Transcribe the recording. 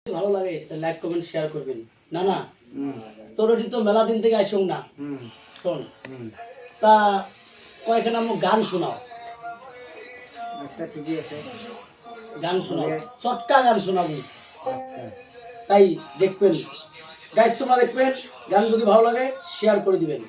ভালো লাগে like comment share করবেন। না না তোর ওটি তো মেলা দিন থেকে আইসং না শোন তা কয়েকখানা আমার গান শোনাও। আচ্ছা ঠিকই আছে, গান শোনাও, চটকা গান শোনাবো। তাই দেখবেন গাইস, তোমরা দেখবেন, গান যদি ভালো লাগে শেয়ার করে দিবেন।